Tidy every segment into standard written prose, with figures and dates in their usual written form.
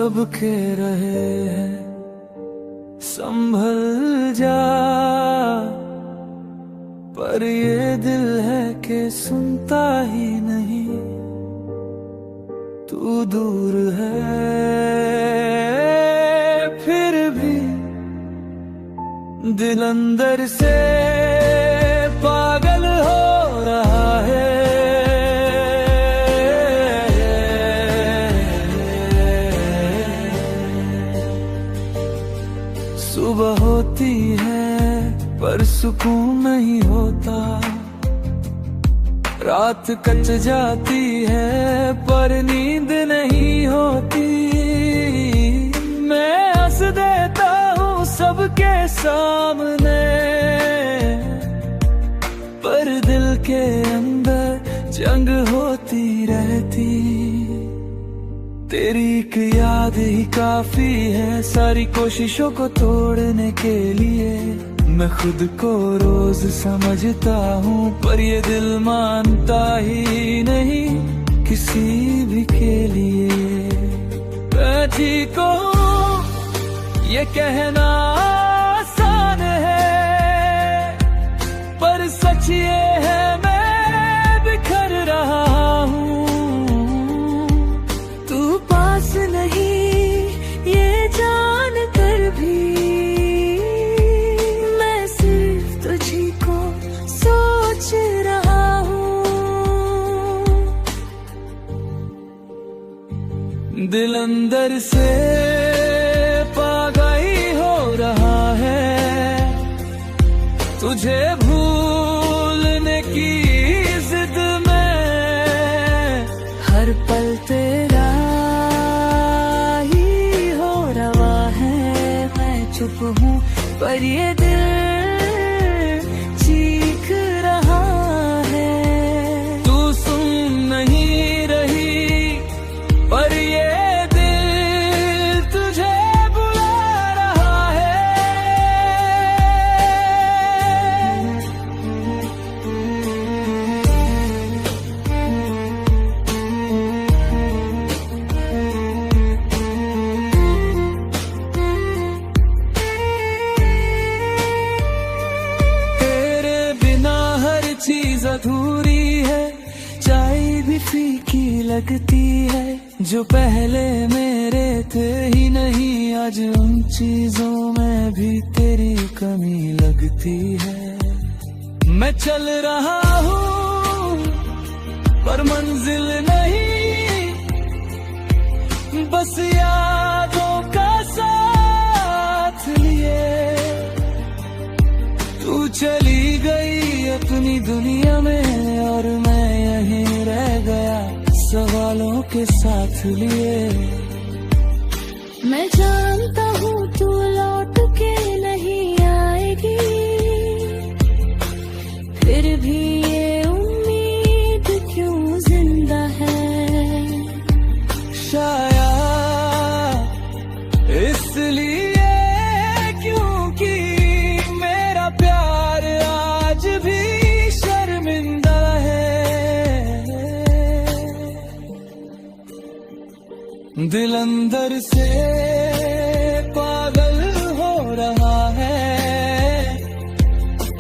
सबके रहे हैं, संभल जा। पर ये दिल है कि सुनता ही नहीं, तू दूर है फिर भी दिल अंदर से पागल हो रहा है। सुबह होती है पर सुकून नहीं होता, रात कट जाती है पर नींद नहीं होती। मैं हंस देता हूँ सबके सामने, पर दिल के अंदर जंग होती रहती। तेरी एक याद ही काफी है सारी कोशिशों को तोड़ने के लिए। मैं खुद को रोज समझता हूँ पर ये दिल मानता ही नहीं किसी भी के लिए। मैं ठीक हूँ ये कहना आसान है, पर सच ये है मैं बिखर रहा हूँ। तू पास नहीं ये जान कर भी, मैं सिर्फ तुझी को सोच रहा हूँ। दिल अंदर से पागल हो रहा है, तुझे भूलने की जिद में। हर पल तेरा ही हो रहा है, मैं चुप हूँ पर ये दिल चीख रहा है। तू सुन नहीं रही पर ये दिल तुझे बुला रहा है। तेरे बिना हर चीज अधूरी है, चाय भी फीकी लगती है। जो पहले मेरे थे ही नहीं, आज उन चीजों में भी तेरी कमी लगती है। मैं चल रहा हूँ पर मंजिल नहीं, बस यादों का साथ लिए। तू चली गई अपनी दुनिया में और मैं यहीं रह गया सवालों के साथ लिए। मैं जानता हूँ तू लौट के नहीं आएगी, फिर भी ये उम्मीद क्यों जिंदा है। शायद इसलिए क्योंकि मेरा प्यार आज भी शर्मिंदा है। दिल अंदर से पागल हो रहा है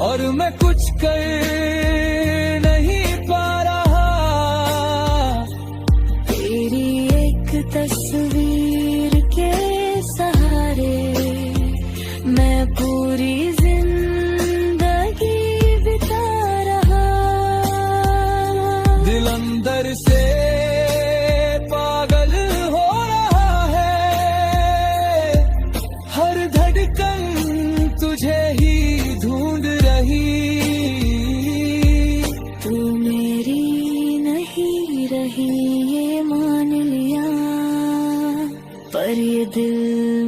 और मैं कुछ कर नहीं पा रहा। तेरी एक तस्वीर के सहारे मैं पूरी जिंदगी बिता रहा। दिल अंदर से पागल हो रहा है, हर धड़कन तुझे ही ढूंढ रही। तू मेरी नहीं रही ये मान लिया, पर ये दिल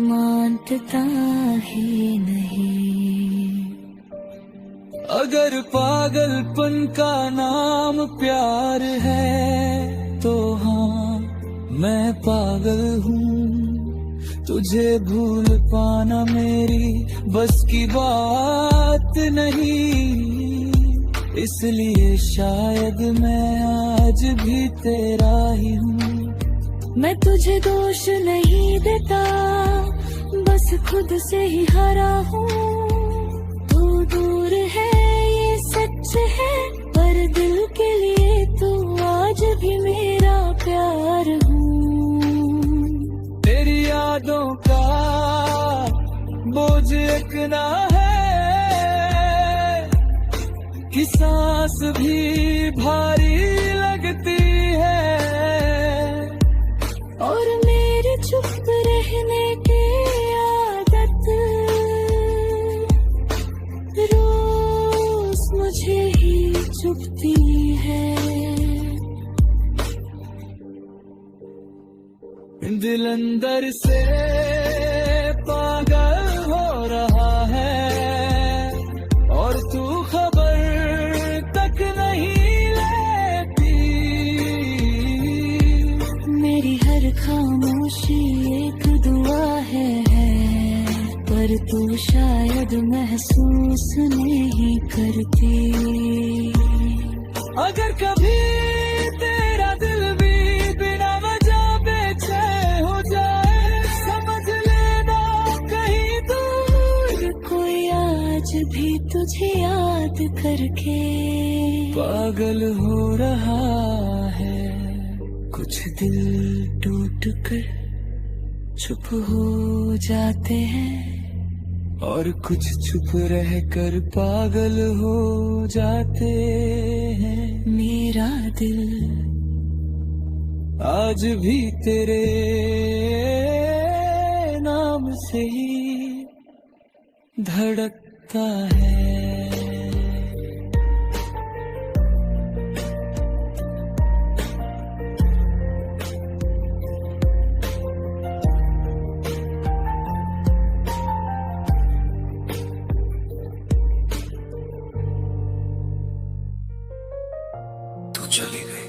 मानता ही नहीं। अगर पागलपन का नाम प्यार है तो हाँ मैं पागल हूँ। तुझे भूल पाना मेरी बस की बात नहीं, इसलिए शायद मैं आज भी तेरा ही हूँ। मैं तुझे दोष नहीं देता, बस खुद से ही हारा हूँ। तू दूर है ये सच है, पर दिल के लिए तू आज भी मेरा प्यार हूँ। तेरी यादों का बोझ इतना है कि सांस भी भारी लगती है। और मेरी चुप रहने की आदत रोज मुझे ही चुभती है। दिल अंदर से पागल हो रहा है और तू खबर तक नहीं लेती। मेरी हर खामोशी एक दुआ है, पर तू शायद महसूस नहीं करती। अगर कभी तेरा दिल भी बिना वजह बेचैन हो जाए, समझ लेना कहीं दूर कोई आज भी तुझे याद करके पागल हो रहा है। कुछ दिल टूट कर चुप हो जाते हैं, और कुछ चुप रहकर पागल हो जाते हैं। मेरा दिल आज भी तेरे नाम से ही धड़कता है। चली गई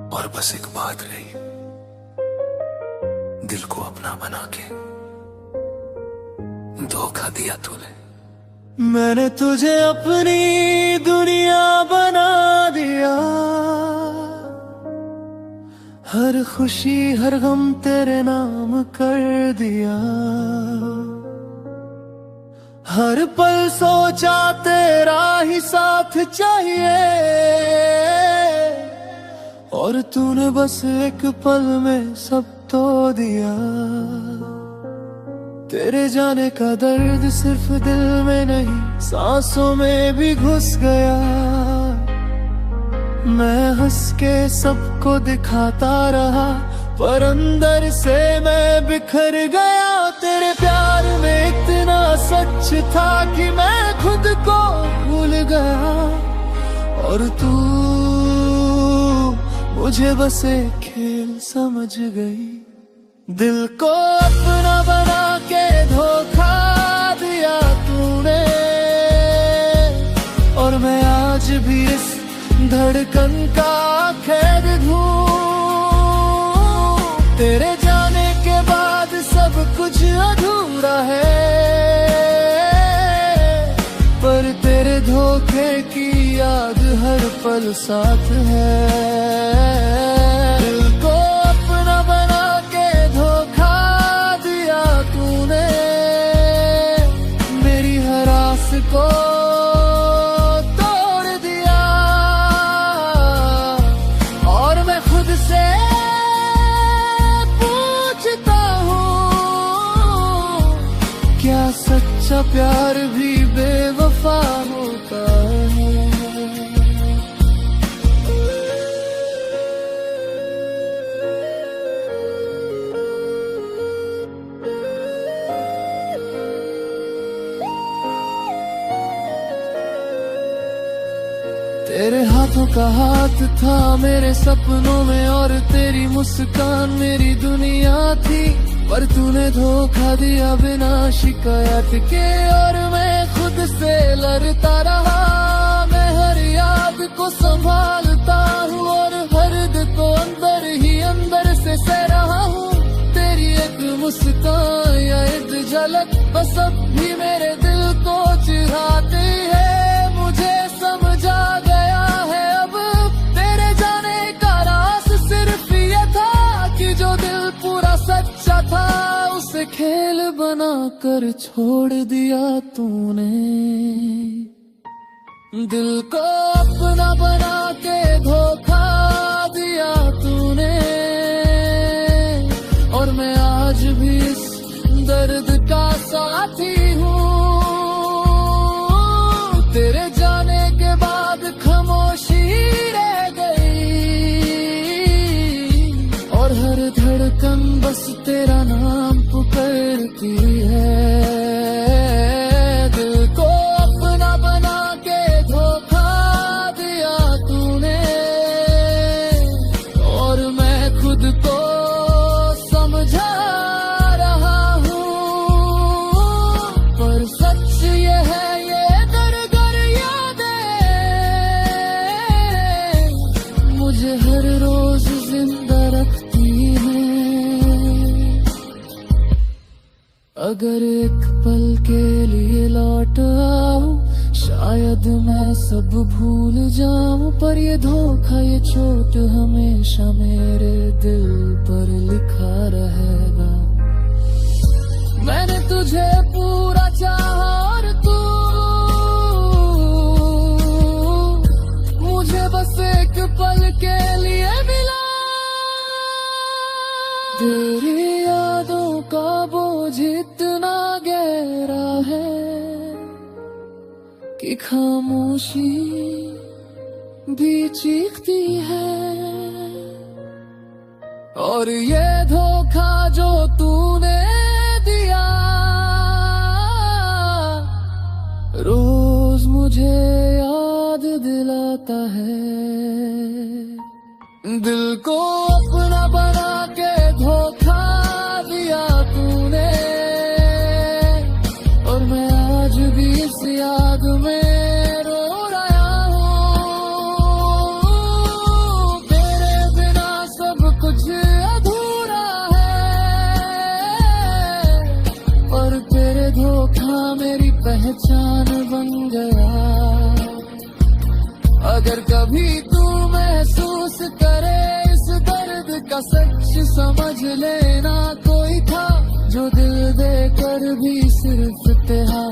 और बस एक बात रही, दिल को अपना बना के धोखा दिया तूने। मैंने तुझे अपनी दुनिया बना दिया, हर खुशी हर गम तेरे नाम कर दिया। हर पल सोचा तेरा ही साथ चाहिए, और तूने बस एक पल में सब तो दिया। तेरे जाने का दर्द सिर्फ दिल में नहीं, सांसों में भी घुस गया। मैं हंस के सबको दिखाता रहा, पर अंदर से मैं बिखर गया। तेरे प्यार में इतना सच था कि मैं खुद को भूल गया, और तू मुझे बस एक खेल समझ गई। दिल को अपना बना के धोखा दिया तूने, और मैं आज भी इस धड़कन का खेद ढूं। तेरे जाने के बाद सब कुछ अधूरा है, पर तेरे धोखे की याद हर पल साथ है। दिल को अपना बना के धोखा दिया तूने, मेरी हर आस को तोड़ दिया। और मैं खुद से पूछता हूँ, क्या सच्चा प्यार भी बेवफा होता है? तेरे हाथों का हाथ था मेरे सपनों में, और तेरी मुस्कान मेरी दुनिया थी। पर तूने धोखा दिया बिना शिकायत के, और मैं खुद से लड़ता रहा। मैं हर याद को संभालता हूँ, और हर दिल को अंदर ही अंदर से सह रहा हूँ। तेरी एक मुस्कान या एक झलक बस अब भी मेरे दिल को चिढ़ाती है। मुझे समझा गया है अब तेरे जाने का राज सिर्फ से खेल बना कर छोड़ दिया तूने, दिल को अपना बना के धोखा दिया तूने। और मैं आज भी इस दर्द का साथी हूँ, तेरे जाने के बाद खामोशी रह गई, और हर धड़कन बस तेरा नाम पुकारती है। दिल को अपना बना के धोखा दिया तूने, और मैं खुद को समझा रहा हूँ, पर सच ये है ये दरगर यादें मुझे हर रोज जिंदा रखती हैं। अगर एक पल के लिए लौट आऊं, शायद मैं सब भूल जाऊं, पर ये धोखा ये चोट हमेशा मेरे दिल पर लिखा रहेगा। मैंने तुझे पूरा चाहा और तू मुझे बस एक पल के लिए मिला। तेरी यादों का बोझ इतना गहरा है कि खामोशी भी चीखती है। और ये धोखा जो तूने दिया रोज मुझे याद दिलाता है। दिल को अपना बना के धोखा दिया तूने, और मैं आज भी इस याद में रो रहा हूँ। तेरे बिना सब कुछ अधूरा है, और तेरे धोखा मेरी पहचान बन गया। अगर कभी तू महसूस करे इस दर्द का सच, समझ लेना कोई था जो दिल देकर भी सिर्फ तेरा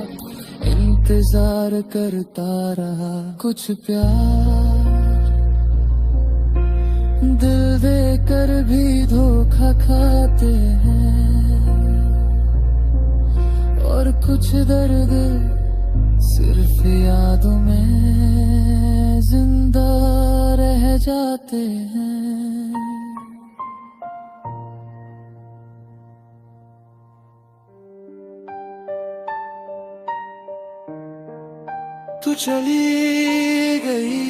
इंतजार करता रहा। कुछ प्यार दिल देकर भी धोखा खाते हैं, और कुछ दर्द सिर्फ यादों में जिंदा रह जाते हैं। तू चली गई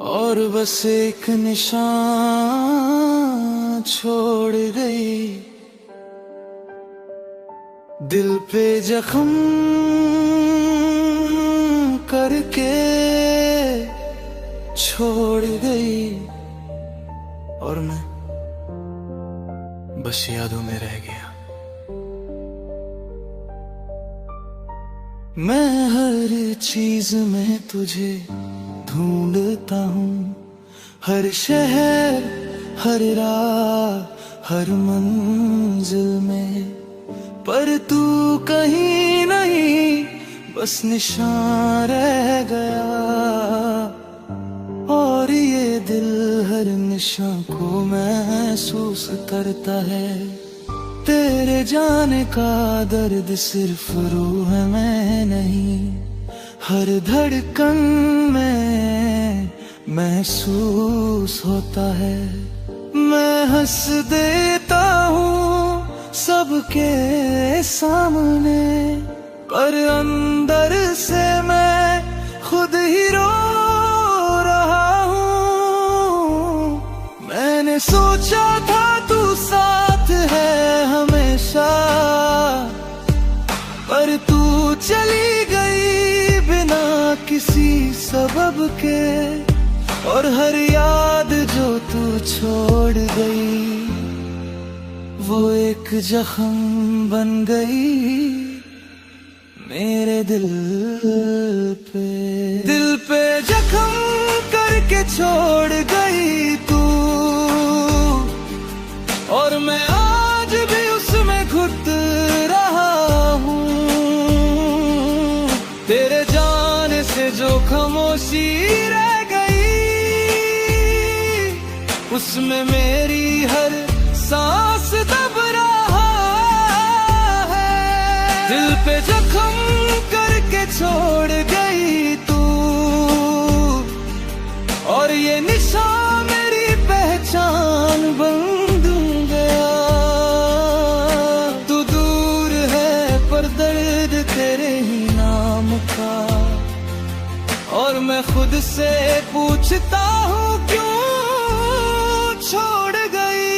और बस एक निशान छोड़ गई, दिल पे जख्म करके छोड़ गई। और मैं बस यादों में रह गया। मैं हर चीज में तुझे ढूंढता हूँ, हर शहर हर राह हर मंजिल में, पर तू कहीं नहीं बस निशान रह गया। और ये दिल हर निशान को महसूस करता है। तेरे जाने का दर्द सिर्फ रूह में नहीं, हर धड़कन में महसूस होता है। मैं हंस देता हूँ सबके सामने, पर अंदर से मैं खुद ही रो रहा हूँ। मैंने सोचा था तू साथ है हमेशा, पर तू चली गई बिना किसी सबब के। और हर याद जो तू छोड़ गई वो एक जख्म बन गई मेरे दिल पे जख्म करके छोड़ गई तू। और जिसमें मेरी हर सांस दब रहा है। दिल पे जख्म करके छोड़ गई तू, और ये निशान मेरी पहचान बन गया। तू दूर है पर दर्द तेरे ही नाम का, और मैं खुद से पूछता हूँ क्यों छोड़ गई।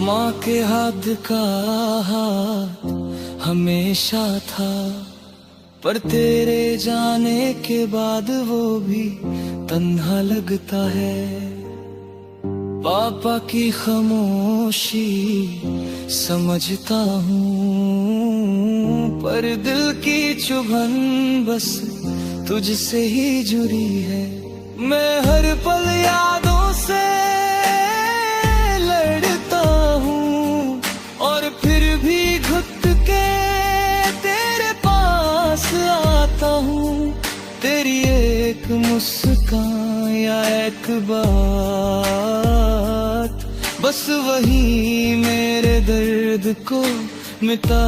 माँ के हाथ का हाथ हमेशा था, पर तेरे जाने के बाद वो भी तन्हा लगता है। पापा की खामोशी समझता हूँ, पर दिल की चुभन बस तुझसे ही जुड़ी है। मैं हर पल यादों से लड़ता हूँ, और फिर भी घुट के तेरे पास आता हूँ। तेरी एक मुस्कान या एक बात, बस वही मेरे दर्द को मिटा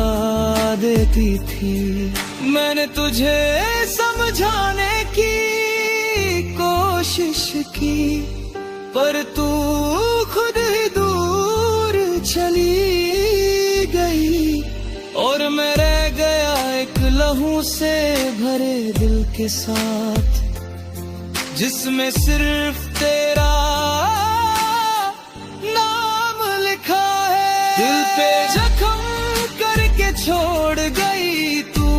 देती थी। मैंने तुझे समझाने की कोशिश की, पर तू खुद ही दूर चली गई, और मैं रह गया एक लहू से भरे दिल के साथ, जिसमें सिर्फ तेरा नाम लिखा है। दिल पे जख्म करके छोड़ गई तू,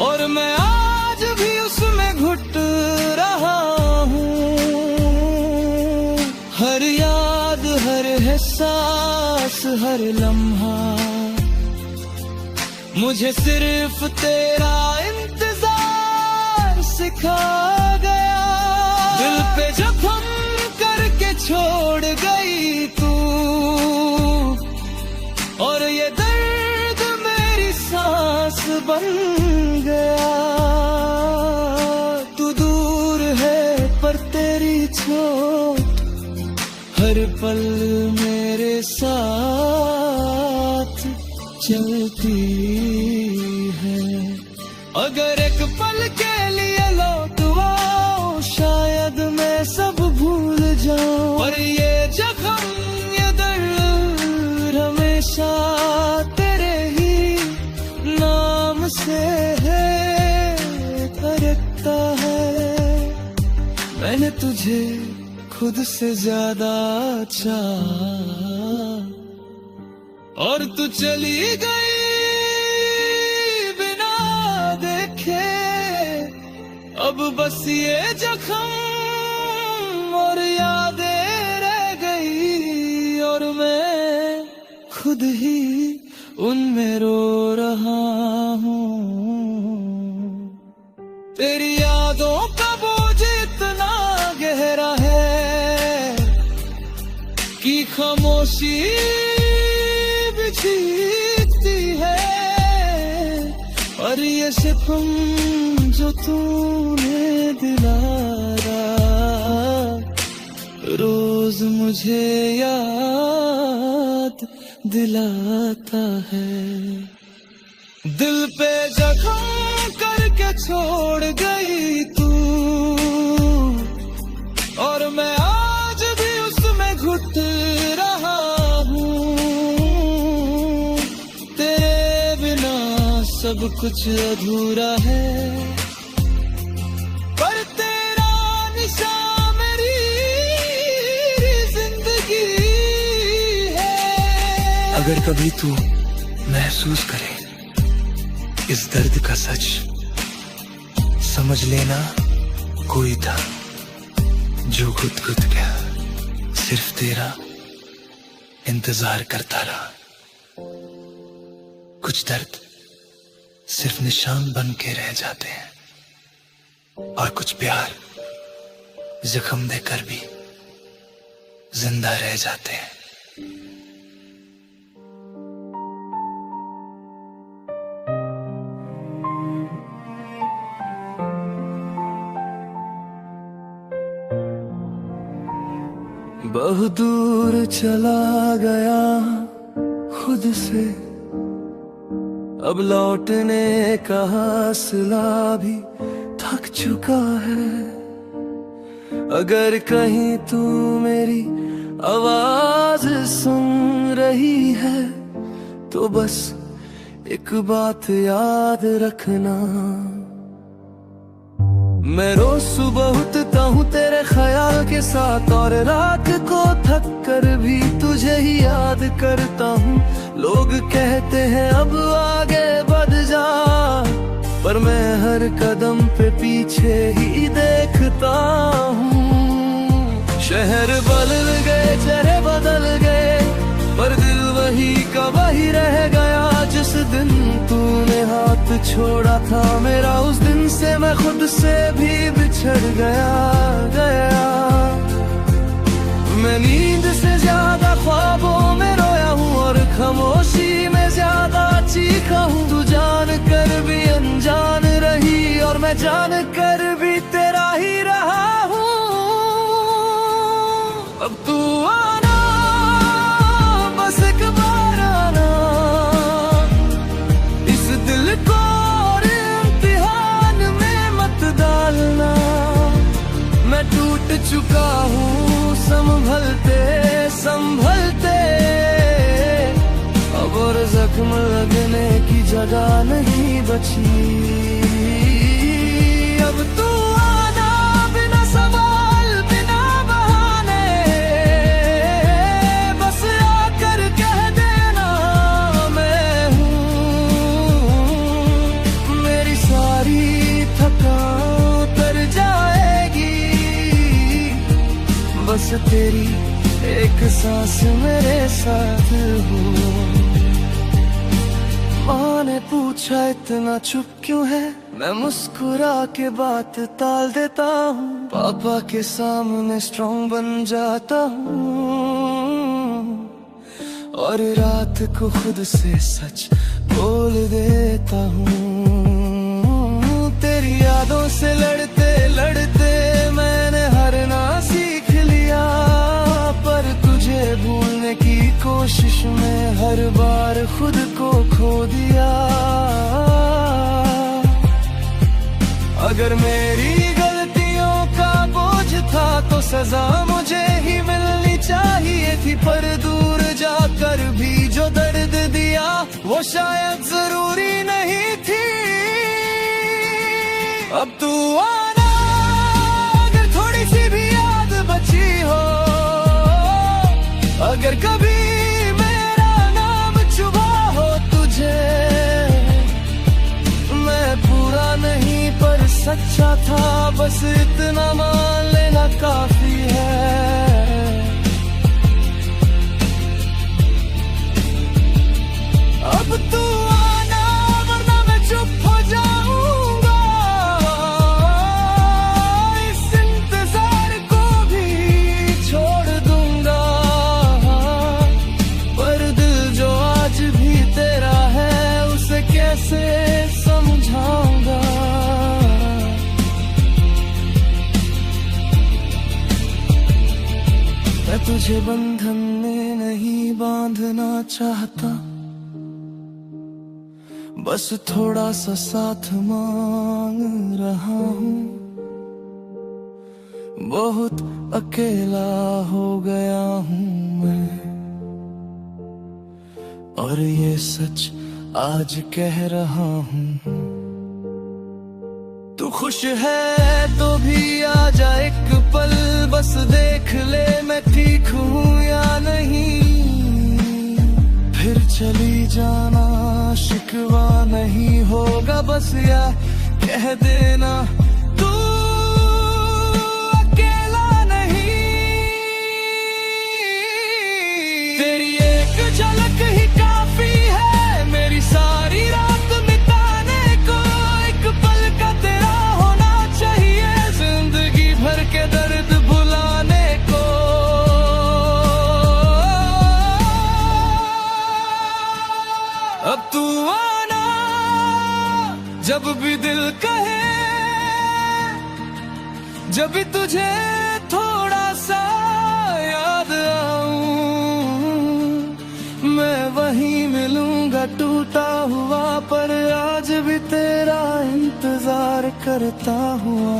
और मैं आज भी उसमें घुट रहा हूँ। हर याद, हर एहसास, हर लम्हा मुझे सिर्फ तेरा इंतजार सिखा गया। दिल पे जख्म करके छोड़ गई तू, और ये दर्द मेरी सांस बन गया। तू दूर है पर तेरी चोट हर पल मेरे साथ चलती है। अगर एक पल के लिए लौट आओ, शायद मैं सब भूल जाऊं, पर ये जख्म, ये दर्द हमेशा तेरे ही नाम से है, धड़कता है। मैंने तुझे खुद से ज्यादा चाहा, और तू चली गई बिना देखे। अब बस ये जख्म और यादें रह गई, और मैं खुद ही उनमें रो रहा हूँ। तेरी यादों का बोझ इतना गहरा है कि खामोशी जीतती है, और ये सितम जो तूने दिलाया रोज मुझे याद दिलाता है। दिल पे जख्म करके छोड़ गई तू, और मैं आज भी उसमें घुट रहा हूँ। तेरे बिना सब कुछ अधूरा है, पर तेरा निशान मेरी जिंदगी है। अगर कभी तू महसूस करे इस दर्द का सच, समझ लेना कोई था जो घुट घुट गया, सिर्फ तेरा इंतजार करता रहा। कुछ दर्द सिर्फ निशान बन के रह जाते हैं, और कुछ प्यार जख्म देकर भी जिंदा रह जाते हैं। बहुत दूर चला गया खुद से, अब लौटने का हौसला भी थक चुका है। अगर कहीं तू मेरी आवाज सुन रही है तो बस एक बात याद रखना, मैं रोज सुबह उठता हूँ तेरे ख्याल के साथ, और रात को थक कर भी तुझे ही याद करता हूँ। लोग कहते हैं अब आगे बढ़ जा, पर मैं हर कदम पे पीछे ही देखता हूँ। शहर बदल गए, चेहरे बदल गए, पर दिल वही का वही रह गया। जिस दिन तूने हाथ छोड़ा था मेरा, उस दिन से मैं खुद से भी बिछड़ गया। मैं नींद से ज्यादा ख्वाबों में रोया हूँ, और खामोशी में ज्यादा चीखा हूँ। तू जान कर भी अनजान रही, और मैं जान कर भी तेरा ही रहा हूँ। अब तू आना, बस एक बार आना, इस दिल को और इम्तिहान में मत डालना। मैं टूट चुका हूँ संभलते संभलते, अब और जख्म लगने की जगह नहीं बची। अब तू आना, बिना सवाल बिना बहाने, बस आकर कह देना मैं हूँ। मेरी सारी थकान उतर जाएगी, बस तेरी एक सांस मेरे साथ हो। माँ ने पूछा इतना चुप क्यों है, मैं मुस्कुरा के बात टाल देता हूँ। पापा के सामने स्ट्रॉन्ग बन जाता हूँ, और रात को खुद से सच बोल देता हूँ। तेरी यादों से लड़ते लड़ते मैंने हारना सीख लिया, पर तुझे भूलने की कोशिश में हर बार खुद को खो दिया। अगर मेरी गलतियों का बोझ था तो सजा मुझे ही मिलनी चाहिए थी, पर दूर जाकर भी जो दर्द दिया वो शायद जरूरी नहीं थी। अब तू आना, अगर थोड़ी सी भी याद बची हो, अगर कभी मेरा नाम चुभा हो तुझे, मैं पूरा नहीं पर सच्चा था, बस इतना मान लेना काफी है। अब तू आना, वरना मैं चुप हो जाऊंगा। इस इंतजार को भी छोड़ दूंगा, पर दिल जो आज भी तेरा है उसे कैसे समझाऊंगा। मैं तुझे बंधन में नहीं बांधना चाहता, बस थोड़ा सा साथ मांग रहा हूँ। बहुत अकेला हो गया हूँ मैं, और ये सच आज कह रहा हूँ। तू खुश है तो भी आ जा एक पल, बस देख ले मैं ठीक हूँ या नहीं। फिर चली जाना, शिकवा नहीं होगा, बस या कह देना तू अकेला नहीं। तेरी एक झलक ही काफी है मेरी सारी रात बिताने को, एक पल का तेरा होना चाहिए जिंदगी भर के दर्द भुलाने को। जब भी दिल कहे, जब भी तुझे थोड़ा सा याद आऊं, मैं वहीं मिलूंगा टूटा हुआ, पर आज भी तेरा इंतजार करता हुआ।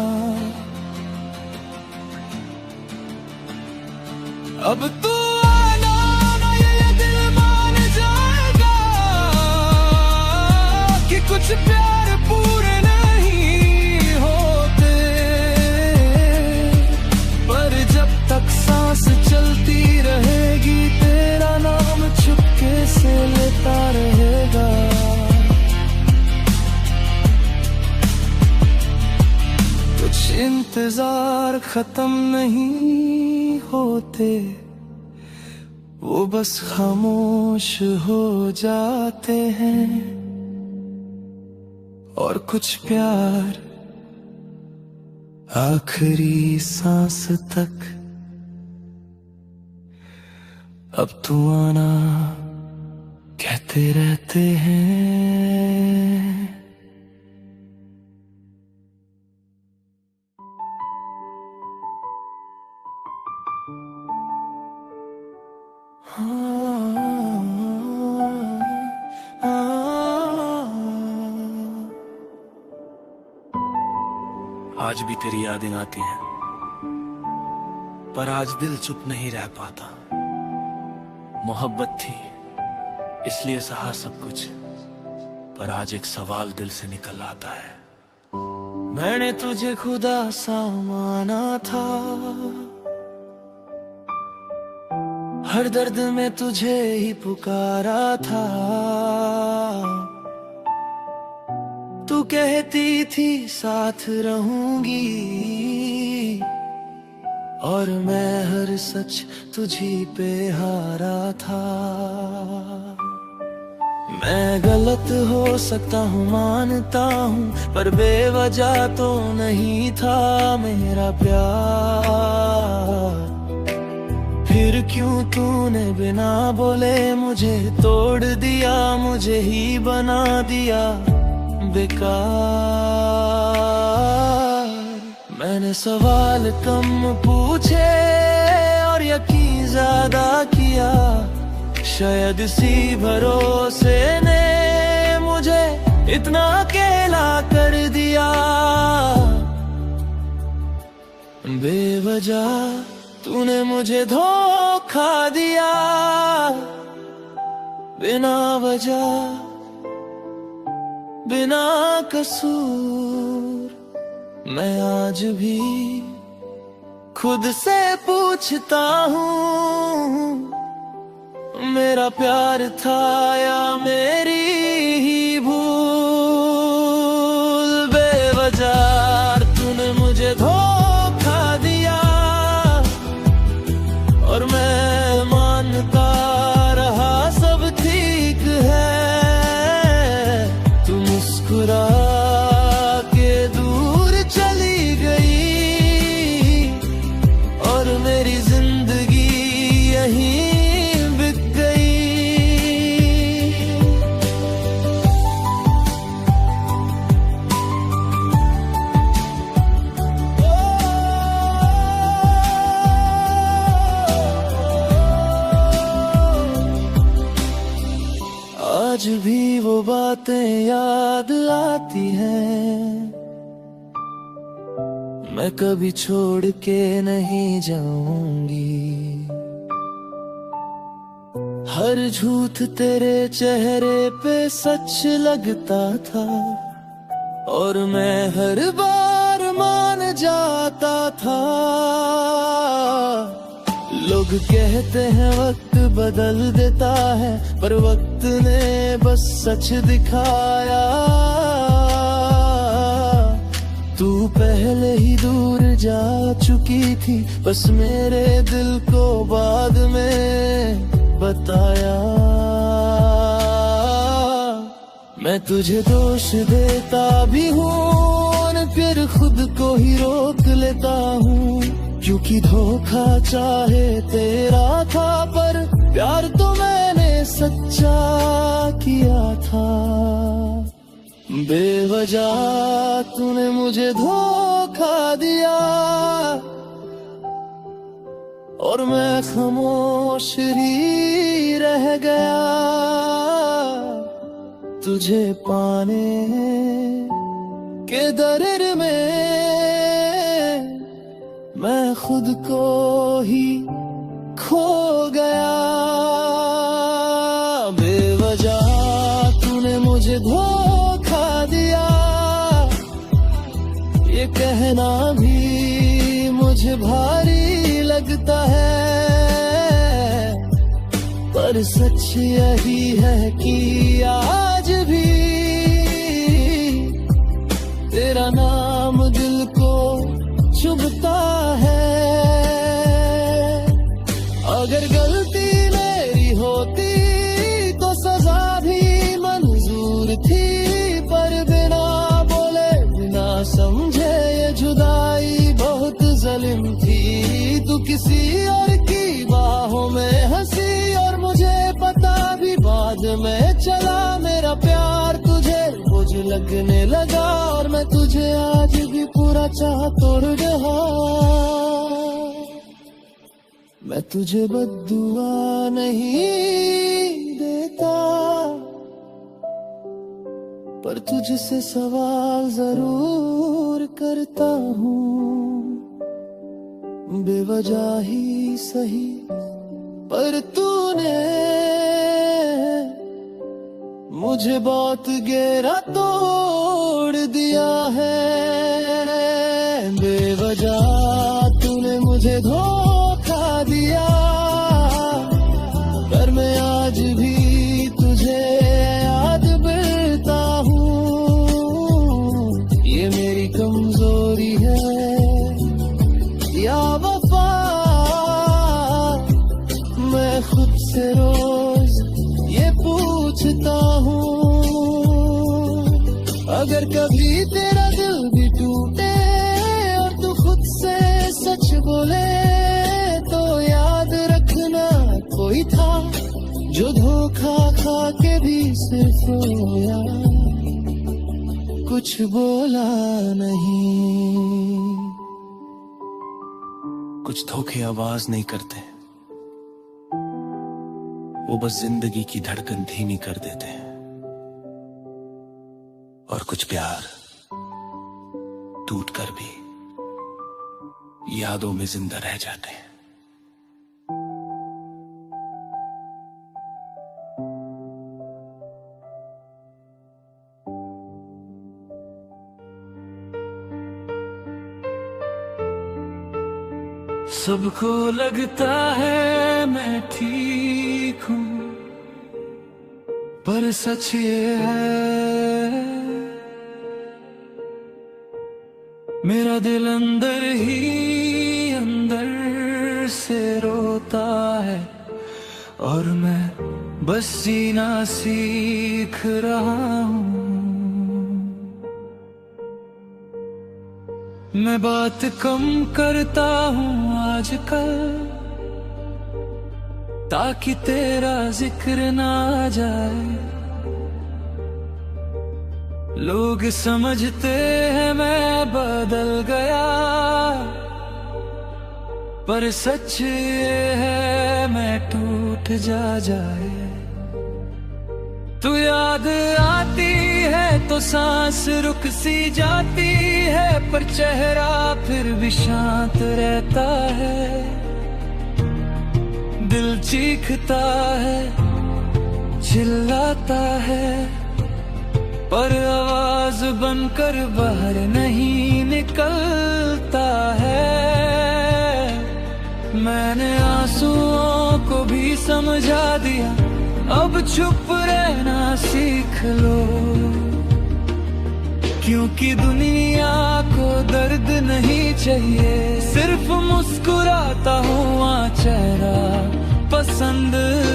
अब तू आना ना, ये दिल मान जाएगा कि कुछ प्यार पूरे नहीं होते, पर जब तक सांस चलती रहेगी तेरा नाम चुपके से लेता रहेगा। कुछ इंतजार खत्म नहीं होते, वो बस खामोश हो जाते हैं, और कुछ प्यार आखिरी सांस तक। अब तू आना कहते रहते हैं। आज भी तेरी यादें आती हैं, पर आज दिल चुप नहीं रह पाता। मोहब्बत थी इसलिए सहा सब कुछ, पर आज एक सवाल दिल से निकल आता है। मैंने तुझे खुदा सा माना था, हर दर्द में तुझे ही पुकारा था। तू कहती थी साथ रहूंगी, और मैं हर सच तुझी पे हारा था। मैं गलत हो सकता हूँ मानता हूँ, पर बेवजह तो नहीं था मेरा प्यार। फिर क्यों तूने बिना बोले मुझे तोड़ दिया, मुझे ही बना दिया बेकार। मैंने सवाल कम पूछे और यकीन ज्यादा किया, शायद इसी भरोसे ने मुझे इतना अकेला कर दिया। बेवजह तूने मुझे धोखा दिया, बिना वजह बिना कसूर। मैं आज भी खुद से पूछता हूँ, मेरा प्यार था या मेरी ही भूल। बेवजह तूने मुझे धोखा दिया, और मैं मानता रहा सब ठीक है। तू मुस्कुरा के दूर चली गई, और मेरी जिंदगी यहीं बिक गई। आज भी वो बातें याद आती हैं, मैं कभी छोड़ के नहीं जाऊंगी। हर झूठ तेरे चेहरे पे सच लगता था, और मैं हर बार मान जाता था। लोग कहते हैं वक्त बदल देता है, पर वक्त ने बस सच दिखाया। तू पहले ही दूर जा चुकी थी, बस मेरे दिल को बाद में बताया। मैं तुझे दोष देता भी हूँ, और फिर खुद को ही रोक लेता हूँ, क्योंकि धोखा चाहे तेरा था, पर प्यार तो मैंने सच्चा किया था। बेवजह तूने मुझे धोखा दिया और मैं खामोश ही रह गया। तुझे पाने के दर्द में मैं खुद को ही खो गया। बेवजह तूने मुझे धोखा दिया, ये कहना भी मुझे भारी लगता है, पर सच यही है कि आज भी तेरा नाम दिल को चुभता है। अगर गलती मेरी होती तो सजा भी मंजूर थी, पर बिना बोले बिना समझे ये जुदाई बहुत जालिम थी। तू किसी और की बाहों में हंसी और मुझे पता भी बाद में चला, मेरा प्यार तुझे बोझ लगने लगा और मैं तुझे आज भी पूरा चाह तोड़ रहा। मैं तुझे बद्दुआ नहीं देता, पर तुझसे सवाल जरूर करता हूँ। बेवजह ही सही पर तूने मुझे बहुत गहरा तोड़ दिया है। बेवजह तूने मुझे धोखा दिया, पर मैं आज भी तुझे याद करता हूँ। ये मेरी कमजोरी है या वफा, मैं खुद से रोज ये पूछता हूँ। अगर कभी तेरा दिल भी टूटे और तू खुद से सच बोले, तो याद रखना कोई था जो धोखा खा के भी सिर्फ रोया, कुछ बोला नहीं। कुछ धोखे आवाज नहीं करते, वो बस जिंदगी की धड़कन धीमी कर देते हैं। और कुछ प्यार टूट कर भी यादों में जिंदा रह जाते हैं। सबको लगता है मैं ठीक हूँ, पर सच ये है मेरा दिल अंदर ही अंदर से रोता है, और मैं बस जीना सीख रहा हूँ। मैं बात कम करता हूँ आजकल, ताकि तेरा जिक्र ना आ जाए। लोग समझते हैं मैं बदल गया, पर सच ये है मैं टूट जाए। तू याद आती है तो सांस रुक सी जाती है, पर चेहरा फिर भी शांत रहता है। दिल चीखता है, चिल्लाता है, पर आवाज बनकर बाहर नहीं निकलता है। मैंने आंसुओं को भी समझा दिया, अब चुप रहना सीख लो, क्योंकि दुनिया को दर्द नहीं चाहिए, सिर्फ मुस्कुराता हुआ चेहरा पसंद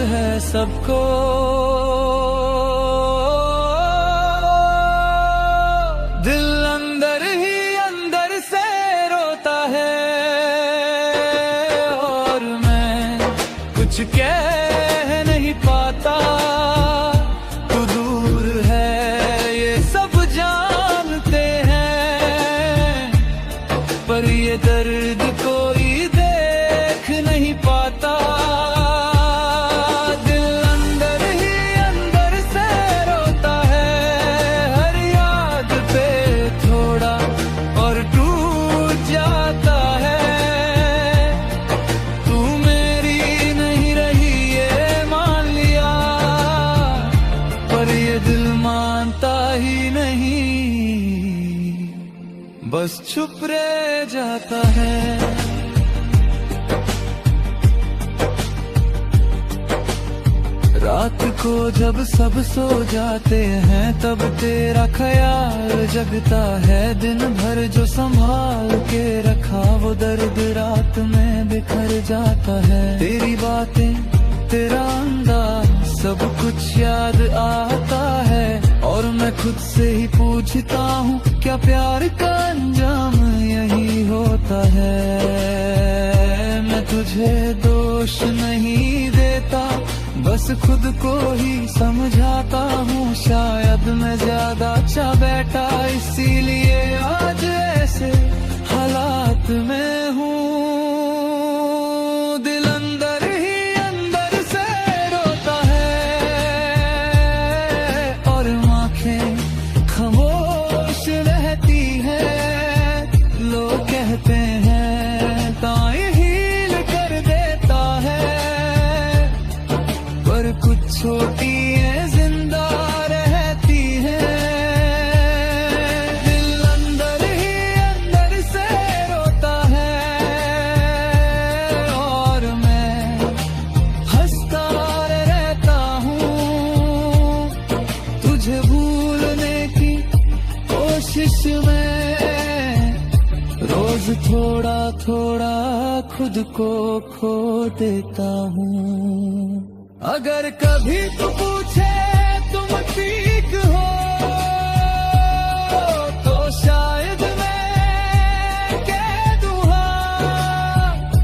है सबको। दिल अंदर ही अंदर से रोता है, और मैं कुछ कह नहीं पाता। तू दूर है ये सब जान बस चुप रह जाता है। रात को जब सब सो जाते हैं तब तेरा ख्याल जगता है। दिन भर जो संभाल के रखा वो दर्द रात में बिखर जाता है। तेरी बातें, तेरा अंदाज, सब कुछ याद आता है। और मैं खुद से ही पूछता हूँ क्या प्यार का अंजाम यही होता है। मैं तुझे दोष नहीं देता, बस खुद को ही समझाता हूँ। शायद मैं ज्यादा अच्छा बैठा इसीलिए आज ऐसे हालात में हूँ। दिल अंदर ही अंदर से रोता है और आँखें खामोश रहती है। लोग कहते हैं ताए हील कर देता है, पर कुछ छोटी है जिंदा रहती है। दिल अंदर ही अंदर से रोता है और मैं हंसता रहता हूँ। तुझे भूलने की कोशिश में रोज थोड़ा थोड़ा खुद को खो देता हूँ। अगर कभी तू पूछे तुम ठीक हो तो शायद मैं कह दूँ हाँ,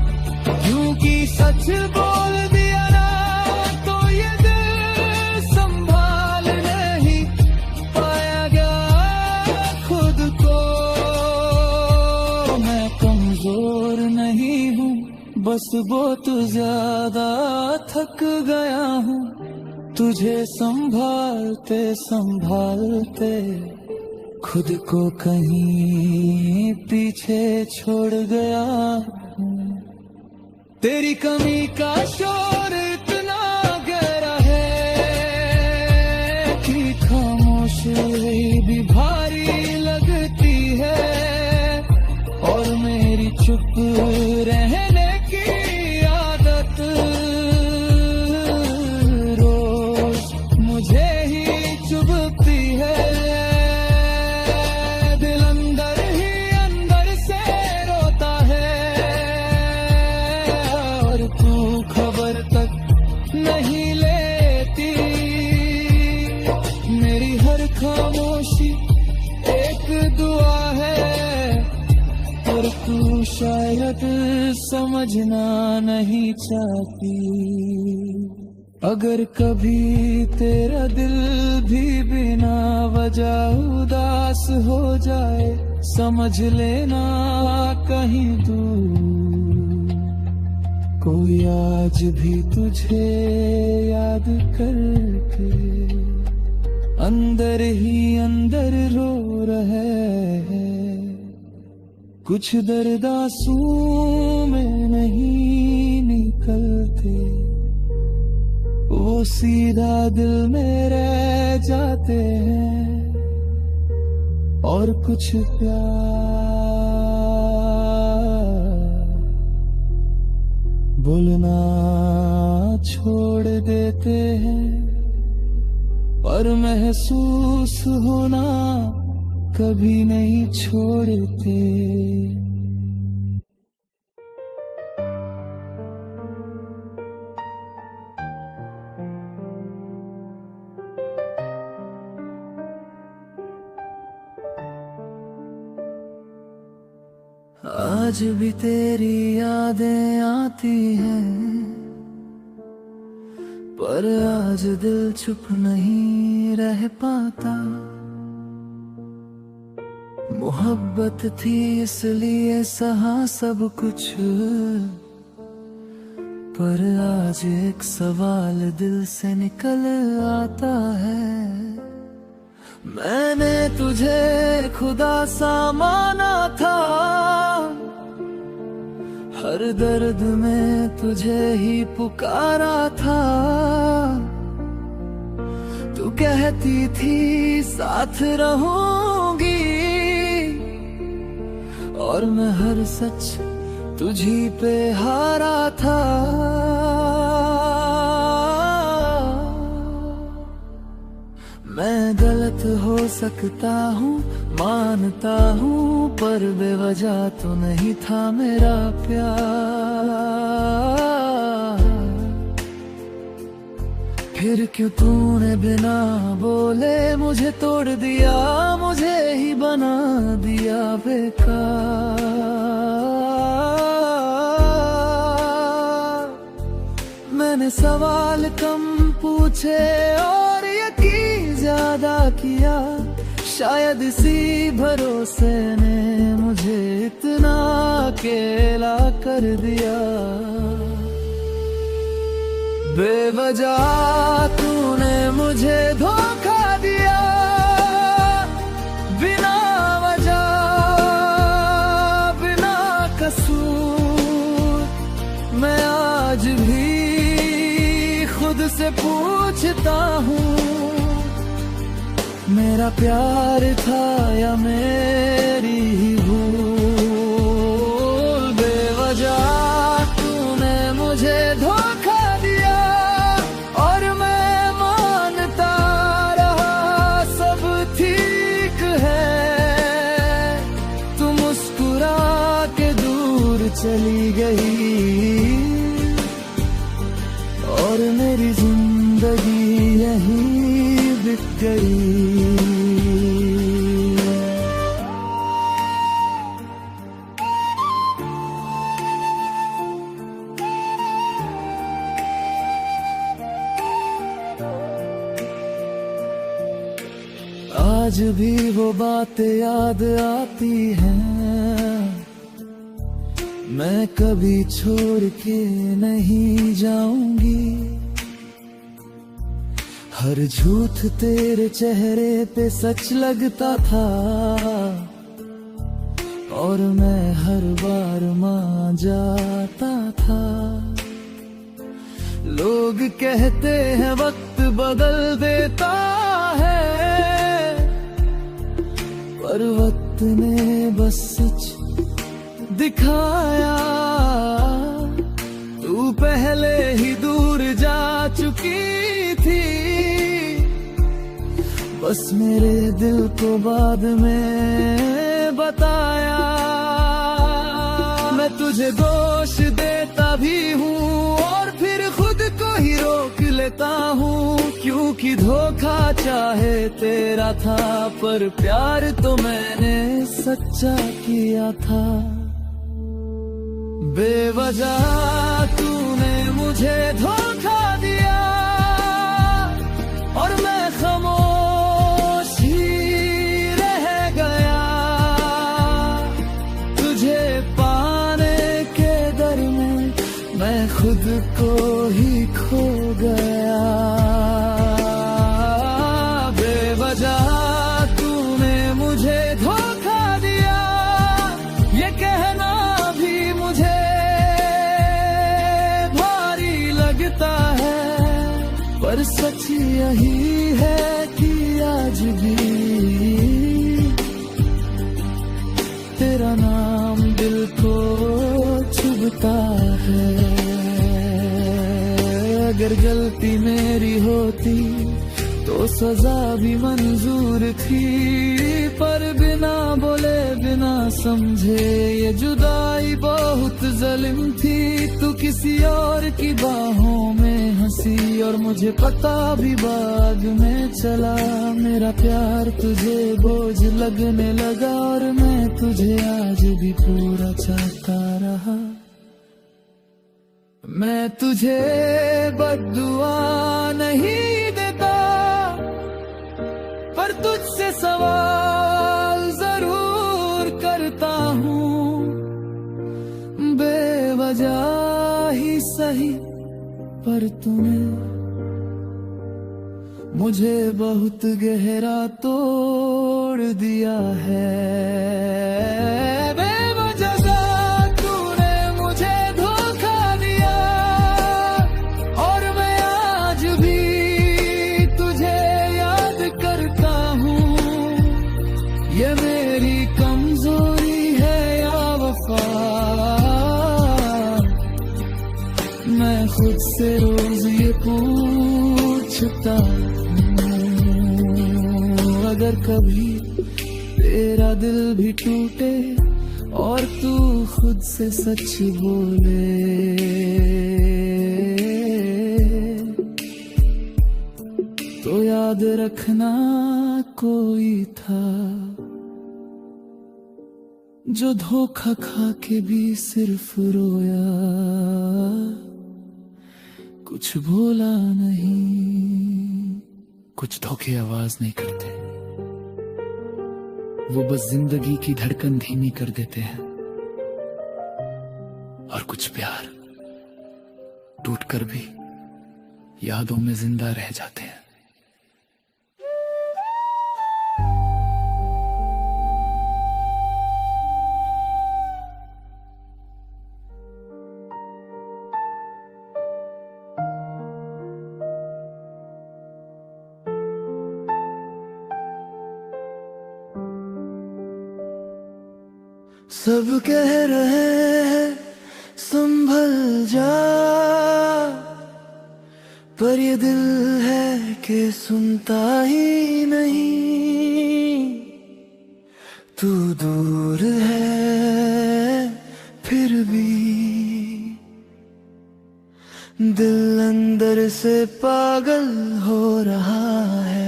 क्योंकि सच बोल दिया ना तो ये दिल संभाल नहीं पाएगा खुद को। मैं कमजोर नहीं हूँ, बस बहुत ज्यादा थक गया हूँ। तुझे संभालते संभालते खुद को कहीं पीछे छोड़ गया हूँ। तेरी कमी का शोर इतना गहरा है कि खामोशी भी भारी लगती है। और मेरी चुप रहने की आदत रोज मुझे ही चुभती है। दिल अंदर ही अंदर से रोता है और तू खबर तक नहीं लेती। मेरी हर खामोशी एक दुआ है, पर तू शायद समझना नहीं चाहती। अगर कभी तेरा दिल भी बिना वजह उदास हो जाए, समझ लेना कहीं दूर कोई आज भी तुझे याद करके अंदर ही अंदर रो रहे हैं। कुछ दर्द आंसू में नहीं निकलते, वो सीधा दिल में रह जाते हैं। और कुछ प्यार बोलना छोड़ देते हैं, पर महसूस होना कभी नहीं छोड़ते। आज भी तेरी यादें आती हैं, पर आज दिल चुप नहीं रह पाता। मोहब्बत थी इसलिए सहा सब कुछ, पर आज एक सवाल दिल से निकल आता है। मैंने तुझे खुदा सा माना था, हर दर्द में तुझे ही पुकारा था। तू कहती थी साथ रहूंगी, और मैं हर सच तुझी पे हारा था। मैं गलत हो सकता हूँ मानता हूँ, पर बेवजह तो नहीं था मेरा प्यार। फिर क्यों तूने बिना बोले मुझे तोड़ दिया, मुझे ही बना दिया बेकार। मैंने सवाल कम पूछे और यकीन ज्यादा किया, शायद इसी भरोसे ने मुझे इतना अकेला कर दिया। बेवजह तूने मुझे धोखा दिया, बिना वजह बिना कसूर। मैं आज भी खुद से पूछता हूँ, मेरा प्यार था या मेरी ही भूल। बेवजह तूने मुझे धोखा दिया और मैं मानता रहा सब ठीक है। तू मुस्कुरा के दूर चली गई और मेरी जिंदगी यहीं बिक गई। आज भी वो बातें याद आती हैं, मैं कभी छोड़ के नहीं जाऊंगी। हर झूठ तेरे चेहरे पे सच लगता था और मैं हर बार मान जाता था। लोग कहते हैं वक्त बदल देता है, पर वक्त ने बस सच दिखाया। तू पहले ही दूर जा चुकी थी, बस मेरे दिल को बाद में बताया। मैं तुझे दोष देता भी हूँ और फिर खुद को ही रोक लेता हूँ, क्योंकि धोखा चाहे तेरा था, पर प्यार तो मैंने सच्चा किया था। बेवजह तूने मुझे धोखा दिया और मैं खामोश ही रह गया। तुझे पाने के दर में मैं खुद को ही खो गया। बेवजह तूने मुझे धोखा दिया, ये कहना भी मुझे भारी लगता है, पर सच यही है कि आज भी तेरा नाम दिल को चुभता है। अगर गलती मेरी होती तो सजा भी मंजूर थी, पर बिना बोले बिना समझे ये जुदाई बहुत जालिम थी। तू किसी और की बाहों में हंसी और मुझे पता भी बाद में चला। मेरा प्यार तुझे बोझ लगने लगा और मैं तुझे आज भी पूरा चाहता रहा। मैं तुझे बद्दुआ नहीं देता, पर तुझसे सवाल जरूर करता हूँ। बेवजह ही सही, पर तूने मुझे बहुत गहरा तोड़ दिया है। ये मेरी कमजोरी है या सोचता अगर कभी तेरा दिल भी टूटे और तू खुद से सच बोले, तो याद रखना कोई था जो धोखा खा के भी सिर्फ रोया, कुछ बोला नहीं। कुछ धोखे आवाज नहीं करते, वो बस जिंदगी की धड़कन धीमी कर देते हैं। और कुछ प्यार टूटकर भी यादों में जिंदा रह जाते हैं। सब कह रहे हैं संभल जा, पर ये दिल है कि सुनता ही नहीं। तू दूर है फिर भी दिल अंदर से पागल हो रहा है।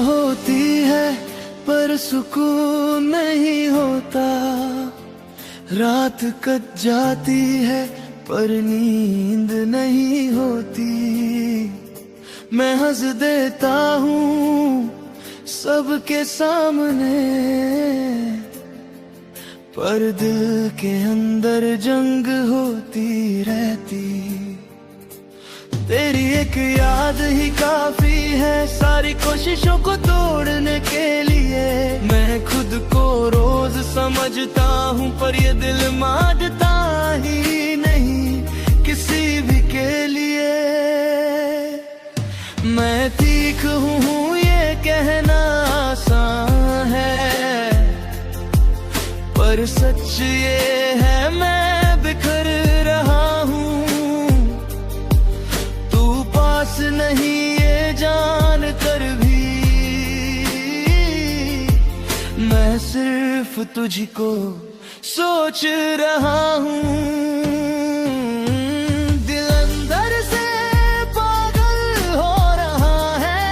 होती है पर सुकून नहीं होता, रात कट जाती है पर नींद नहीं होती। मैं हंस देता हूँ सबके सामने, पर दिल के अंदर जंग होती रहती। तेरी एक याद ही काफी है सारी कोशिशों को तोड़ने के लिए। मैं खुद को रोज समझता हूँ पर ये दिल मानता ही नहीं किसी भी के लिए। मैं तीख हूँ ये कहना आसान है, पर सच ये है मैं बिखर रहा हूँ। नहीं ये जान कर भी मैं सिर्फ तुझको सोच रहा हूँ। दिल अंदर से पागल हो रहा है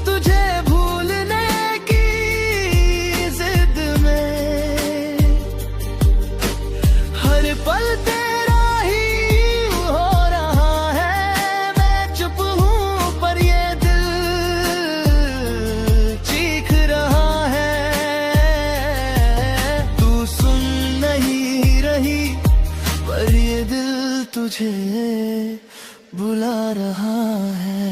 तुझे भूलने की जिद में। हर पल तेरा ही तुझे बुला रहा है।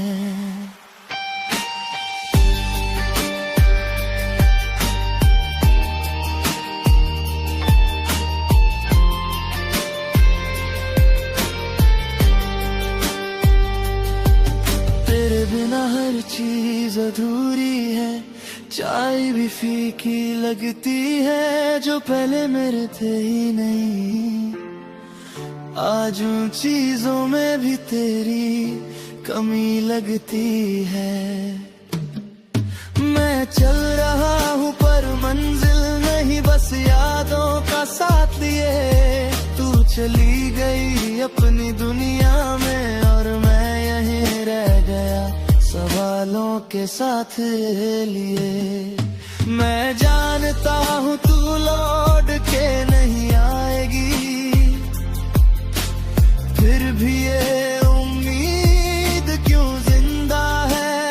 तेरे बिना हर चीज अधूरी है, चाय भी फीकी लगती है। जो पहले मेरे थे ही नहीं, आज उन चीजों में भी तेरी कमी लगती है। मैं चल रहा हूँ पर मंजिल नहीं, बस यादों का साथ लिए। तू चली गई अपनी दुनिया में और मैं यहीं रह गया सवालों के साथ लिए। मैं जानता हूँ तू लौट के नहीं आएगी, फिर भी ये उम्मीद क्यों जिंदा है।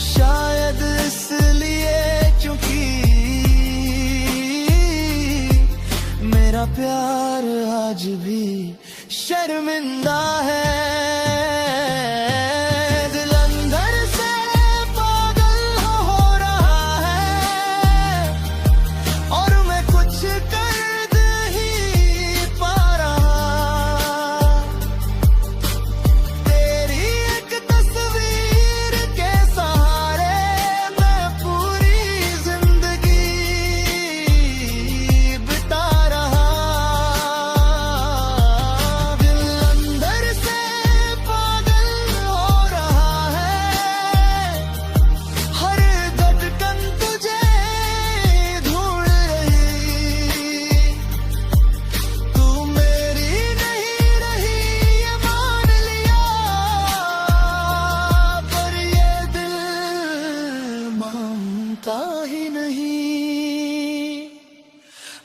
शायद इसलिए क्योंकि मेरा प्यार आज भी शर्मिंदा है। दिल अंदर से पागल हो रहा है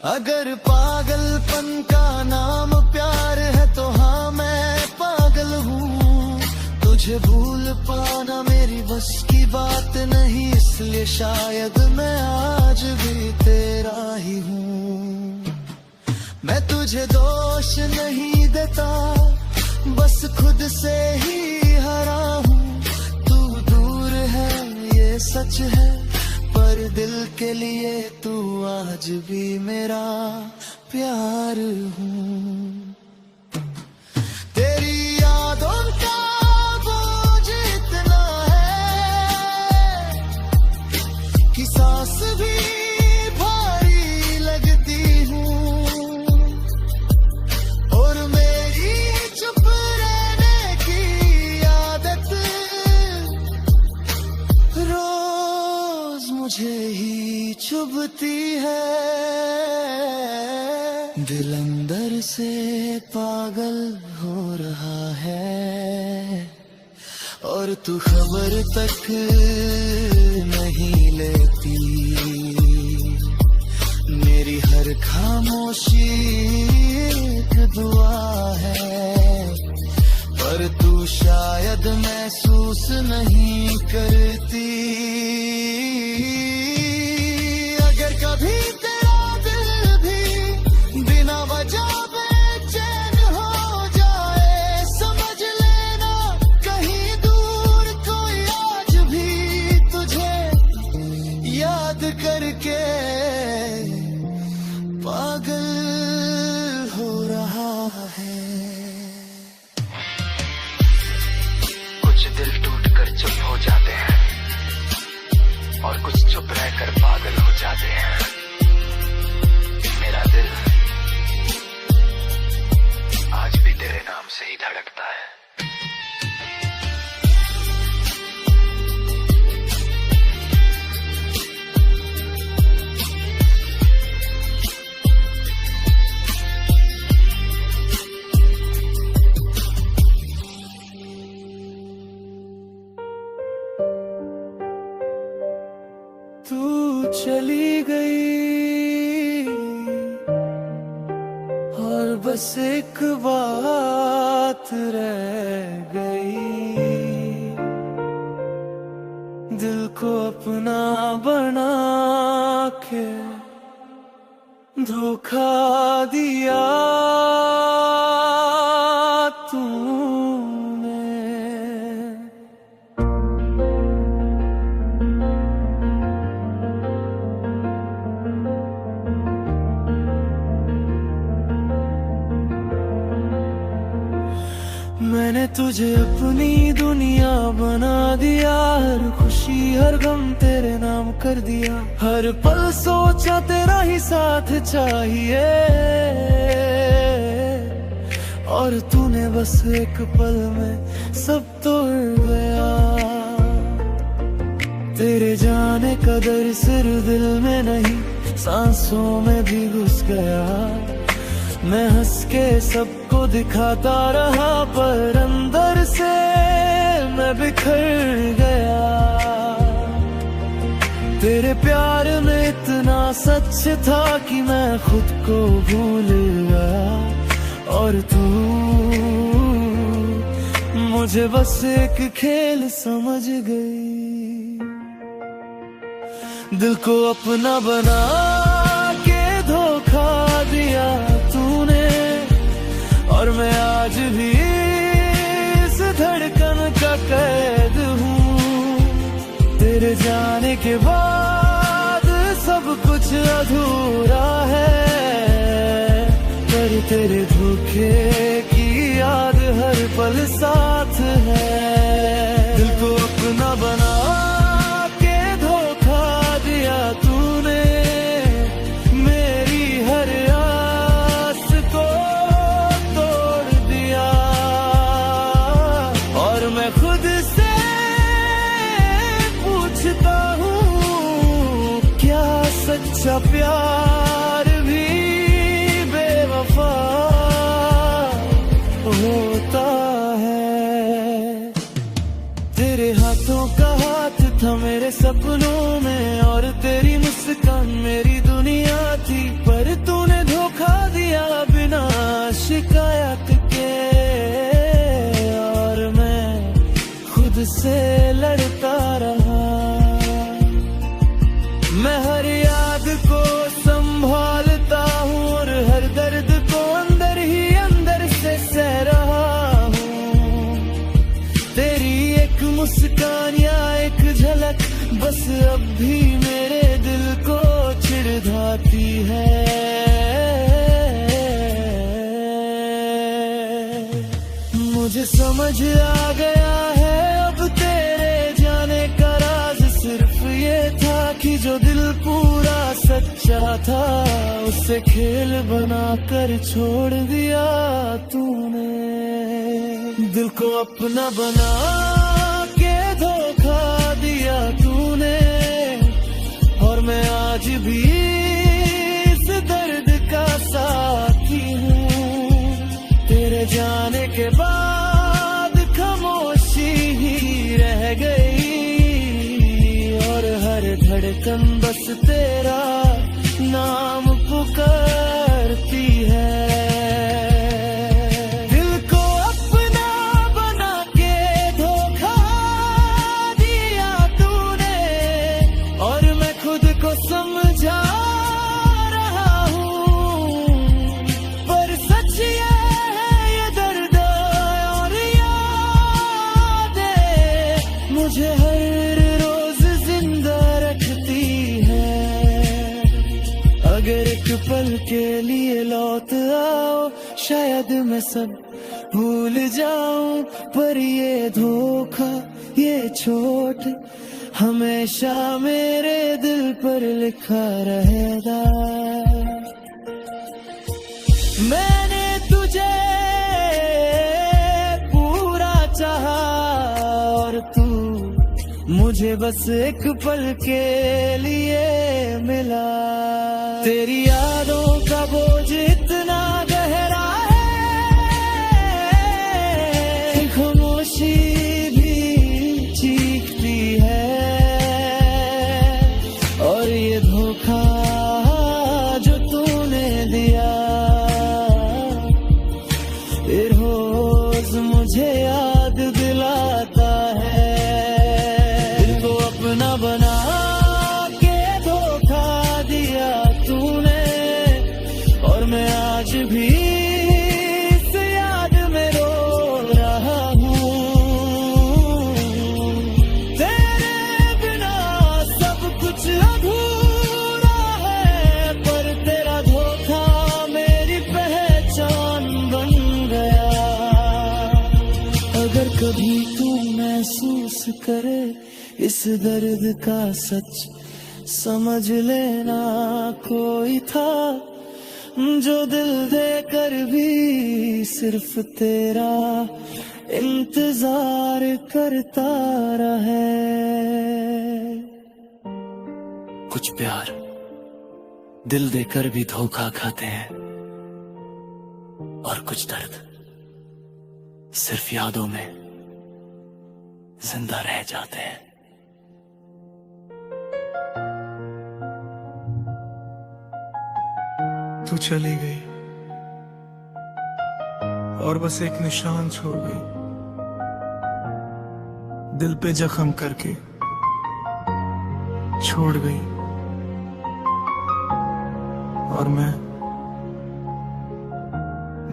अगर पागलपन का नाम प्यार है तो हाँ मैं पागल हूँ। तुझे भूल पाना मेरी बस की बात नहीं, इसलिए शायद मैं आज भी तेरा ही हूँ। मैं तुझे दोष नहीं देता, बस खुद से ही हरा हूँ। तू दूर है ये सच है, पर दिल के लिए तू आज भी मेरा प्यार हूँ। तेरी यादों का बोझ इतना है कि सांस भी भारी लगती हूँ, और मेरी चुप रहने की आदत रोज मुझे ही चुभती है। दिल अंदर से पागल हो रहा है, और तू खबर तक नहीं लेती। मेरी हर खामोशी एक दुआ है, पर तू शायद महसूस नहीं करती। अगर कभी तेरा दिल भी बिना वजह बेचैन हो जाए, समझ लेना कहीं दूर कोई आज भी तुझे याद करके पागल हो रहा है। कुछ दिल टूटकर चुप हो जाते हैं, और कुछ चुप रहकर पागल हो जाते हैं। मेरा दिल आज भी तेरे नाम से ही धड़कता है। तू चली गई और बस एक बात रह गई, दिल को अपना बना के धोखा दिया तूने। मैंने तुझे अपनी दुनिया बना दिया, हर खुशी हर गम तेरे नाम कर दिया। हर पल सोचा तेरा ही साथ चाहिए, और तूने बस एक पल में सब तोड़ गया। तेरे जाने का दर्द सिर्फ दिल में नहीं, सांसों में भी घुस गया। मैं हंस के सबको दिखाता रहा, पर अंदर से मैं बिखर गया। तेरे प्यार में इतना सच था कि मैं खुद को भूल गया, और तू मुझे बस एक खेल समझ गई। दिल को अपना बना के धोखा दिया तूने, और मैं आज भी इस धड़कन का कैद हूँ। तेरे जाने के बाद सब कुछ अधूरा है, पर तेरे धोखे की याद हर पल साथ है। दिल को अपना बना के धोखा दिया तूने, मेरी हर आस को तोड़ दिया, और मैं खुद से पूछता हूँ, क्या सच्चा प्यार भी बेवफा होता है? तेरे हाथों का हाथ था मेरे सपनों में, और तेरी मुस्कान मेरी दुनिया थी, पर तू शिकायत के, और मैं खुद से लड़ता रहा। मैं हर याद को संभालता हूँ और हर दर्द को अंदर ही अंदर से सह रहा हूँ। तेरी एक मुस्कान या एक झलक बस अब भी मेरे दिल को चिढ़ाती है। मुझे समझ आ गया है अब तेरे जाने का राज सिर्फ ये था कि जो दिल पूरा सच्चा था उसे खेल बनाकर छोड़ दिया तूने। दिल को अपना बना के धोखा दिया तूने, और मैं आज भी इस दर्द का साथी हूँ। तेरे जाने के बाद खामोशी ही रह गई, और हर धड़कन बस तेरा नाम पुकारती है। दिल को अपना बना के धोखा दिया तूने, और मैं खुद को समझा रहा हूँ। पर सच ये है ये दर्द और यादें मुझे हर रोज जिंदा रखती है। अगर एक पल के लिए लौट आओ शायद मैं सब भूल जाऊं, पर ये धोखा ये चोट हमेशा मेरे दिल पर लिखा रहेगा। मैंने तुझे पूरा चाहा और तू मुझे बस एक पल के लिए मिला। तेरी यादों का बोझ इतना गहरा है, खामोशी भी चीखती है। और ये धोखा जो तूने दिया रोज मुझे याद दिलाता है। दिल को अपना बना के धोखा दिया तूने, और मैं आज भी इस याद में रो रहा हूँ। तेरे बिना सब कुछ अधूरा है, पर तेरा धोखा मेरी पहचान बन गया। अगर कभी तू महसूस करे इस दर्द का सच, समझ लेना कोई था जो दिल देकर भी सिर्फ तेरा इंतजार करता रहे। कुछ प्यार दिल देकर भी धोखा खाते हैं, और कुछ दर्द सिर्फ यादों में जिंदा रह जाते हैं। तू चली गई और बस एक निशान छोड़ गई, दिल पे जख्म करके छोड़ गई। और मैं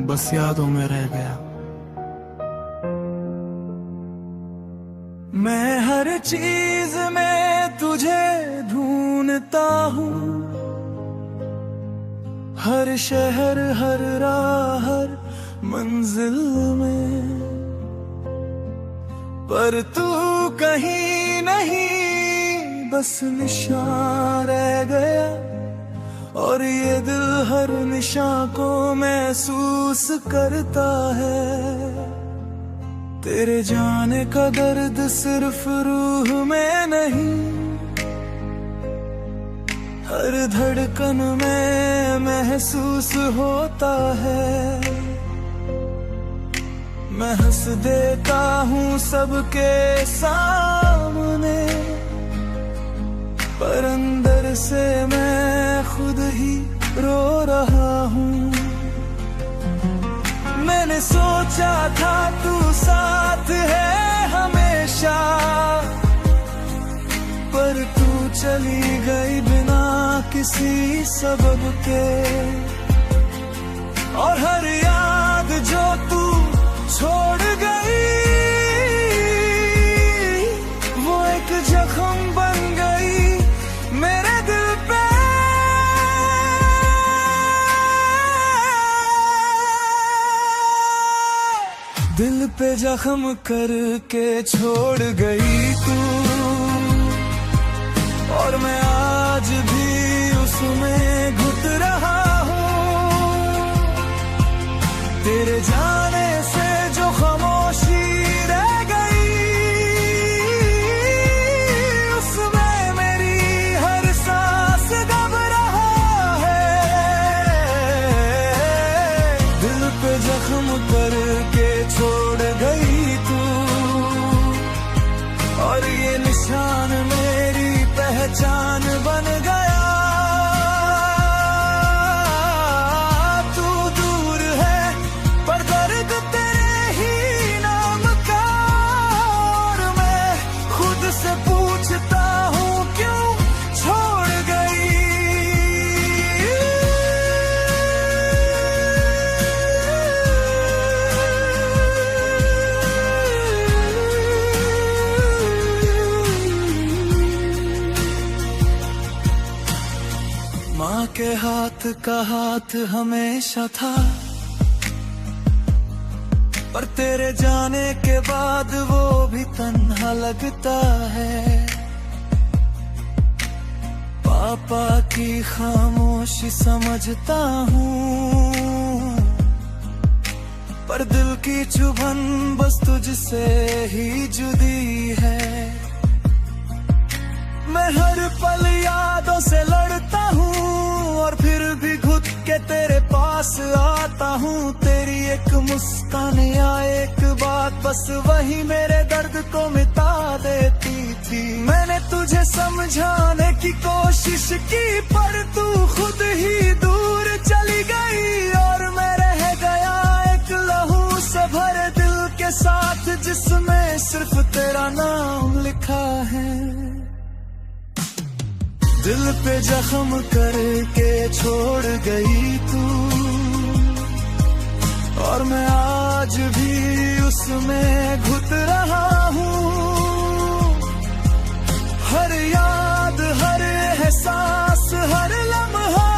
बस यादों में रह गया। मैं हर चीज में तुझे ढूंढता हूँ, हर शहर हर राह हर मंजिल में, पर तू कहीं नहीं बस निशान रह गया। और ये दिल हर निशान को महसूस करता है। तेरे जाने का दर्द सिर्फ रूह में नहीं, हर धड़कन में महसूस होता है। मैं हंस देता हूँ सबके सामने, पर अंदर से मैं खुद ही रो रहा हूँ। मैंने सोचा था तू साथ है हमेशा, पर तू चली गई बिना किसी सबब के। और हर याद जो तू छोड़ गई वो एक जख्म बन गई मेरे दिल पे। दिल पे जख्म करके छोड़ गई तू, और मैं आज भी उसमें घुट रहा हूँ। तेरे जाने से जो खामोशी रह गई उसमें मेरी हर सांस दब रहा है। दिल पे जख्म करके छोड़ गई तू, और ये निशान मेरी पहचान बन गया। तू दूर है पर दर्द तेरे ही नाम का, और मैं खुद से पूछता हूँ क्यों छोड़ गई। माँ के हाथ का हाथ हमेशा था, पर तेरे जाने के बाद वो भी तन्हा लगता है। पापा की खामोशी समझता हूँ, पर दिल की चुभन बस तुझसे ही जुदी है। मैं हर पल यादों से लड़ता हूँ, और फिर भी घुट के तेरे पास आता हूँ। तेरी एक मुस्कान या एक बात बस वही मेरे दर्द को मिटा देती थी। मैंने तुझे समझाने की कोशिश की, पर तू खुद ही दूर चली गई, और मैं रह गया एक लहू से भरे दिल के साथ, जिसमें सिर्फ तेरा नाम लिखा है। दिल पे जख्म करके छोड़ गई तू, और मैं आज भी उसमें घुट रहा हूँ। हर याद, हर एहसास, हर लम्हा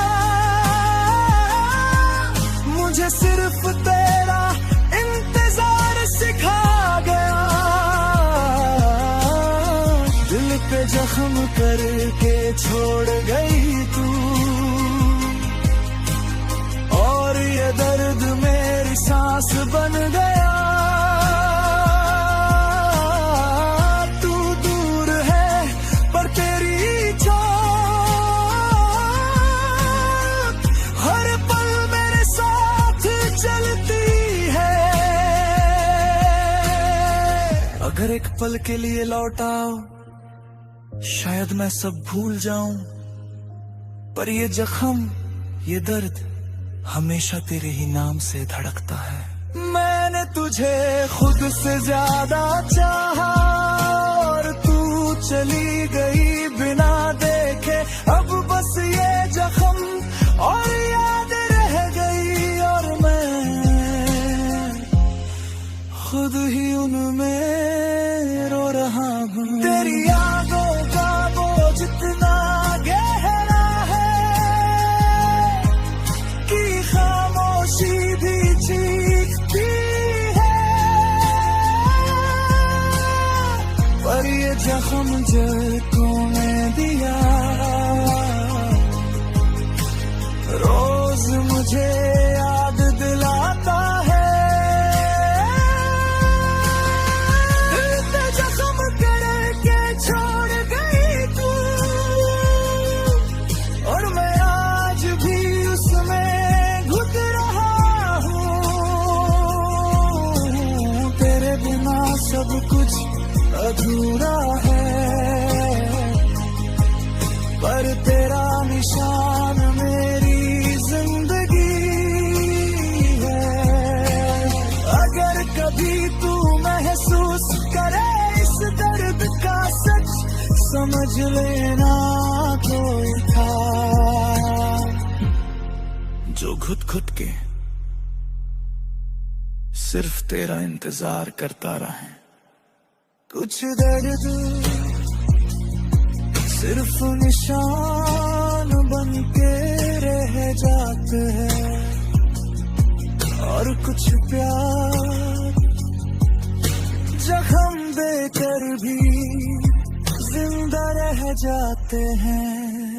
मुझे सिर्फ तेरा इंतजार सिखा गया। दिल पे जख्म करके छोड़ गई तू, और ये दर्द मेरी सांस बन गया। तू दूर है पर तेरी छाप हर पल मेरे साथ चलती है। अगर एक पल के लिए लौट आओ, शायद मैं सब भूल जाऊं, पर ये जख्म, ये दर्द हमेशा तेरे ही नाम से धड़कता है। मैंने तुझे खुद से ज्यादा चाहा, और तू चली गई बिना देखे। अब बस ये जख्म और याद रह गई, और मैं खुद ही उनमें रो रहा हूँ। तेरी यादों का बोझ इतना गहरा है कि खामोशी भी चीखती है। पर ये जख्म जो तूने दिया रोज मुझे याद दिलाता है। छोड़ गई तू, और मैं आज भी उसमें घुट रहा हूँ। तेरे बिना सब कुछ अधूरा है, पर तेरा निशान मेरी जिंदगी है। समझ लेना कोई था जो घुट घुट के सिर्फ तेरा इंतजार करता रहे। कुछ दर्द सिर्फ निशान बन के रह जाते हैं और कुछ प्यार जख्म देकर भी जिंदा रह जाते हैं।